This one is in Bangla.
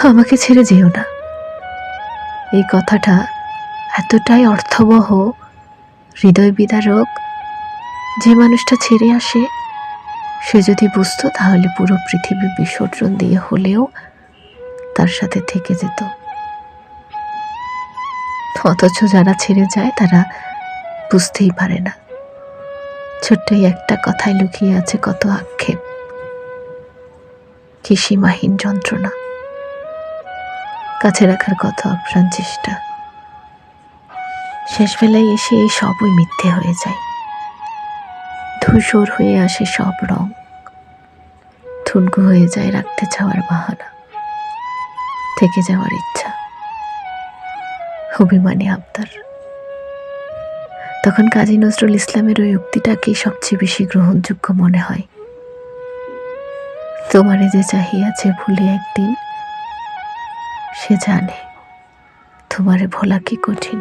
আমাকে ছেড়ে যেও না, এই কথাটা এতটাই অর্থবহ, হৃদয় বিদারক। যে মানুষটা ছেড়ে আসে সে যদি বুঝতো তাহলে পুরো পৃথিবী বিসর্জন দিয়ে হলেও তার সাথে থেকে যেত। অথচ যারা ছেড়ে যায় তারা বুঝতেই পারে না ছোট্ট এই একটা কথায় লুকিয়ে আছে কত আক্ষেপ, কি সীমাহীন যন্ত্রণা, কাছে রাখার কত আপ্রাণ চেষ্টা। শেষ বেলায় এসে এই সবই মিথ্যে হয়ে যায়, ধূসর হয়ে আসে সব রং, থুনকু হয়ে যায় রাখতে চাওয়ার বাহানা, থেকে যাওয়ার ইচ্ছা, অভিমানী আবদার। তখন কাজী নজরুল ইসলামের ওই উক্তিটাকেই সবচেয়ে বেশি গ্রহণযোগ্য মনে হয়। তোমারে যে চাহিয়াছে ভুলে একদিন, সে জানে তোমারে ভোলা কি কঠিন।